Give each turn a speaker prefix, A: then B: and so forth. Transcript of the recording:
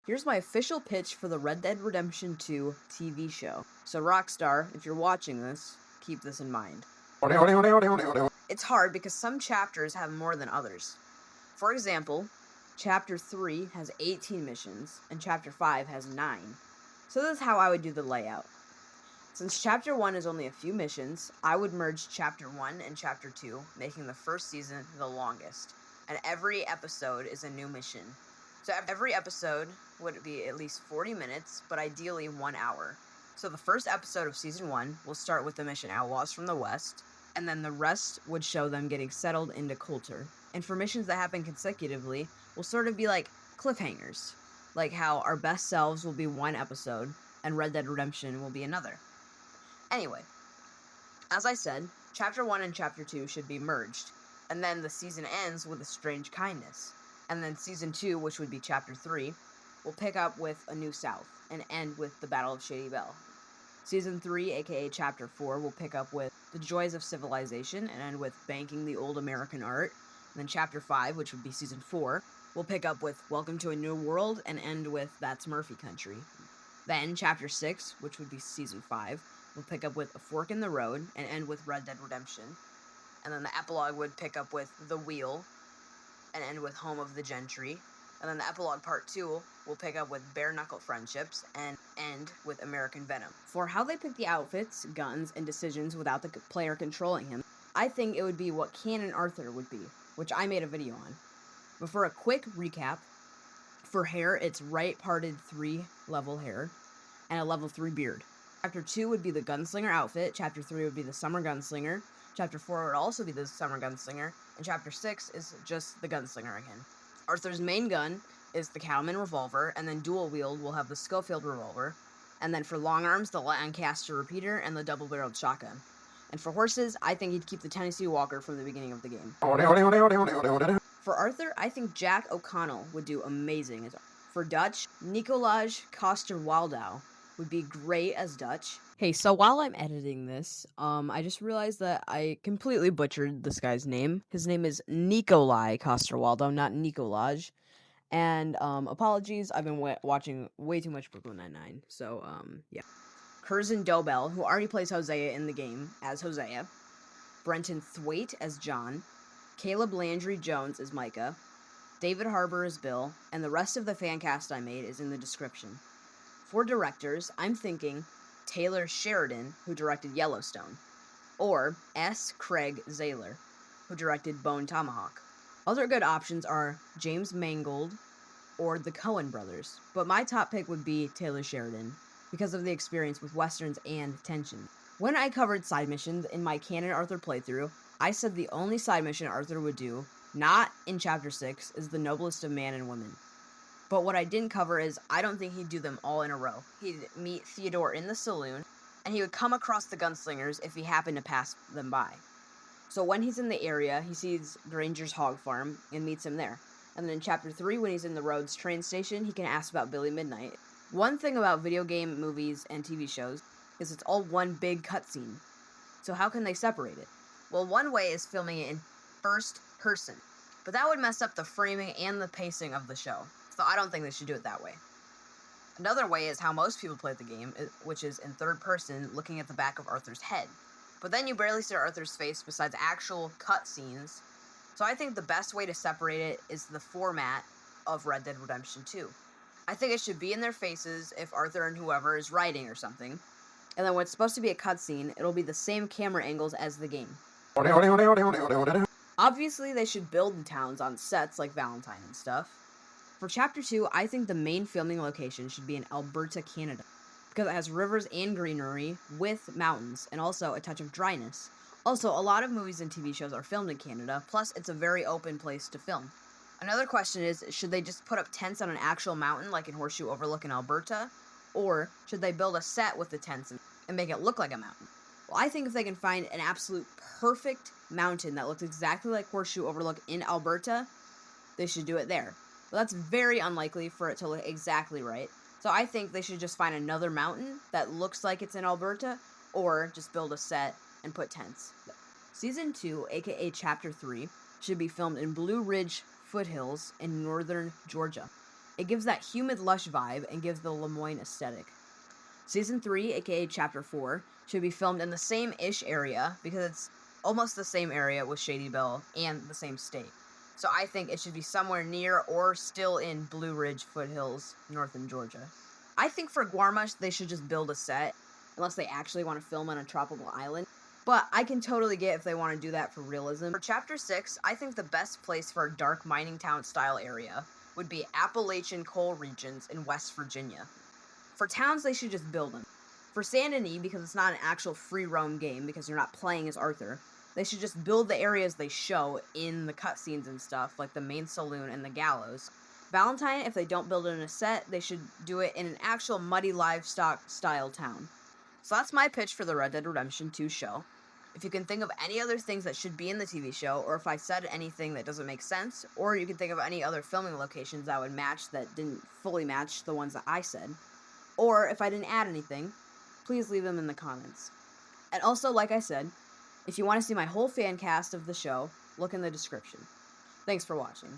A: Here's my official pitch for the Red Dead Redemption 2 TV show. So Rockstar, if you're watching this, keep this in mind. It's hard because some chapters have more than others. For example, Chapter 3 has 18 missions, and Chapter 5 has 9. So this is how I would do the layout. Since Chapter 1 is only a few missions, I would merge Chapter 1 and Chapter 2, making the first season the longest. And every episode is a new mission. So every episode would be at least 40 minutes, but ideally 1 hour. So the first episode of Season 1 will start with the mission Outlaws from the West, and then the rest would show them getting settled into Coulter. And for missions that happen consecutively, will sort of be like cliffhangers. Like how Our Best Selves will be one episode, and Red Dead Redemption will be another. Anyway, as I said, Chapter 1 and Chapter 2 should be merged, and then the season ends with A Strange Kindness. And then Season 2, which would be Chapter 3, will pick up with A New South, and end with the Battle of Shady Belle. Season 3, aka Chapter 4, will pick up with The Joys of Civilization, and end with Banking the Old American Art. And then Chapter 5, which would be Season 4, will pick up with Welcome to a New World, and end with That's Murphy Country. Then Chapter 6, which would be Season 5, will pick up with A Fork in the Road, and end with Red Dead Redemption. And then the epilogue would pick up with The Wheel, and end with Home of the Gentry. And then the epilogue part 2 will pick up with Bare Knuckle Friendships, and end with American Venom. For how they pick the outfits, guns, and decisions without the player controlling him, I think it would be what Canon Arthur would be, which I made a video on. But for a quick recap, for hair, it's right parted 3 level hair, and a level 3 beard. Chapter 2 would be the gunslinger outfit, Chapter 3 would be the summer gunslinger, Chapter 4 would also be the summer gunslinger, and Chapter 6 is just the gunslinger again. Arthur's main gun is the Cattleman revolver, and then dual wield will have the Schofield revolver, and then for long arms, the Lancaster repeater and the double-barreled shotgun. And for horses, I think he'd keep the Tennessee Walker from the beginning of the game. For Arthur, I think Jack O'Connell would do amazing as Arthur. For Dutch, Nikolaj Coster-Waldau would be great as Dutch. Hey, so while I'm editing this, I just realized that I completely butchered this guy's name. His name is Nikolaj Coster-Waldau, not Nikolaj. And, apologies, I've been watching way too much Brooklyn Nine-Nine, so, yeah. Curzon Dobell, who already plays Hosea in the game, as Hosea. Brenton Thwaite as John. Caleb Landry Jones as Micah. David Harbour as Bill, and the rest of the fan cast I made is in the description. For directors, I'm thinking Taylor Sheridan, who directed Yellowstone, or S. Craig Zahler, who directed Bone Tomahawk. Other good options are James Mangold or the Coen brothers, but my top pick would be Taylor Sheridan, because of the experience with westerns and tension. When I covered side missions in my Canon Arthur playthrough, I said the only side mission Arthur would do, not in Chapter 6, is the noblest of man and women. But what I didn't cover is, I don't think he'd do them all in a row. He'd meet Theodore in the saloon, and he would come across the gunslingers if he happened to pass them by. So when he's in the area, he sees Granger's hog farm, and meets him there. And then in Chapter 3, when he's in the Rhodes train station, he can ask about Billy Midnight. One thing about video game, movies, and TV shows is it's all one big cutscene. So how can they separate it? Well, one way is filming it in first person, but that would mess up the framing and the pacing of the show, so I don't think they should do it that way. Another way is how most people play the game, which is in third person, looking at the back of Arthur's head. But then you barely see Arthur's face besides actual cutscenes, so I think the best way to separate it is the format of Red Dead Redemption 2. I think it should be in their faces if Arthur and whoever is writing or something, and then when it's supposed to be a cutscene, it'll be the same camera angles as the game. Obviously, they should build the towns on sets like Valentine and stuff. For Chapter 2, I think the main filming location should be in Alberta, Canada, because it has rivers and greenery with mountains, and also a touch of dryness. Also, a lot of movies and TV shows are filmed in Canada, plus it's a very open place to film. Another question is, should they just put up tents on an actual mountain like in Horseshoe Overlook in Alberta, or should they build a set with the tents and make it look like a mountain? Well, I think if they can find an absolute perfect mountain that looks exactly like Horseshoe Overlook in Alberta, they should do it there. But that's very unlikely for it to look exactly right, so I think they should just find another mountain that looks like it's in Alberta, or just build a set and put tents. Season 2, aka Chapter 3, should be filmed in Blue Ridge foothills in northern Georgia. It gives that humid, lush vibe and gives the Lemoyne aesthetic. Season 3, aka Chapter 4, should be filmed in the same-ish area because it's almost the same area with Shady Belle and the same state. So I think it should be somewhere near or still in Blue Ridge foothills, northern Georgia. I think for Guarmush, they should just build a set, unless they actually want to film on a tropical island. But I can totally get if they want to do that for realism. For Chapter 6, I think the best place for a dark mining town style area would be Appalachian coal regions in West Virginia. For towns, they should just build them. For Saint Denis, because it's not an actual free roam game, because you're not playing as Arthur, they should just build the areas they show in the cutscenes and stuff, like the main saloon and the gallows. Valentine, if they don't build it in a set, they should do it in an actual muddy livestock style town. So that's my pitch for the Red Dead Redemption 2 show. If you can think of any other things that should be in the TV show, or if I said anything that doesn't make sense, or you can think of any other filming locations that would match that didn't fully match the ones that I said, or if I didn't add anything, please leave them in the comments. And also, like I said, if you want to see my whole fan cast of the show, look in the description. Thanks for watching.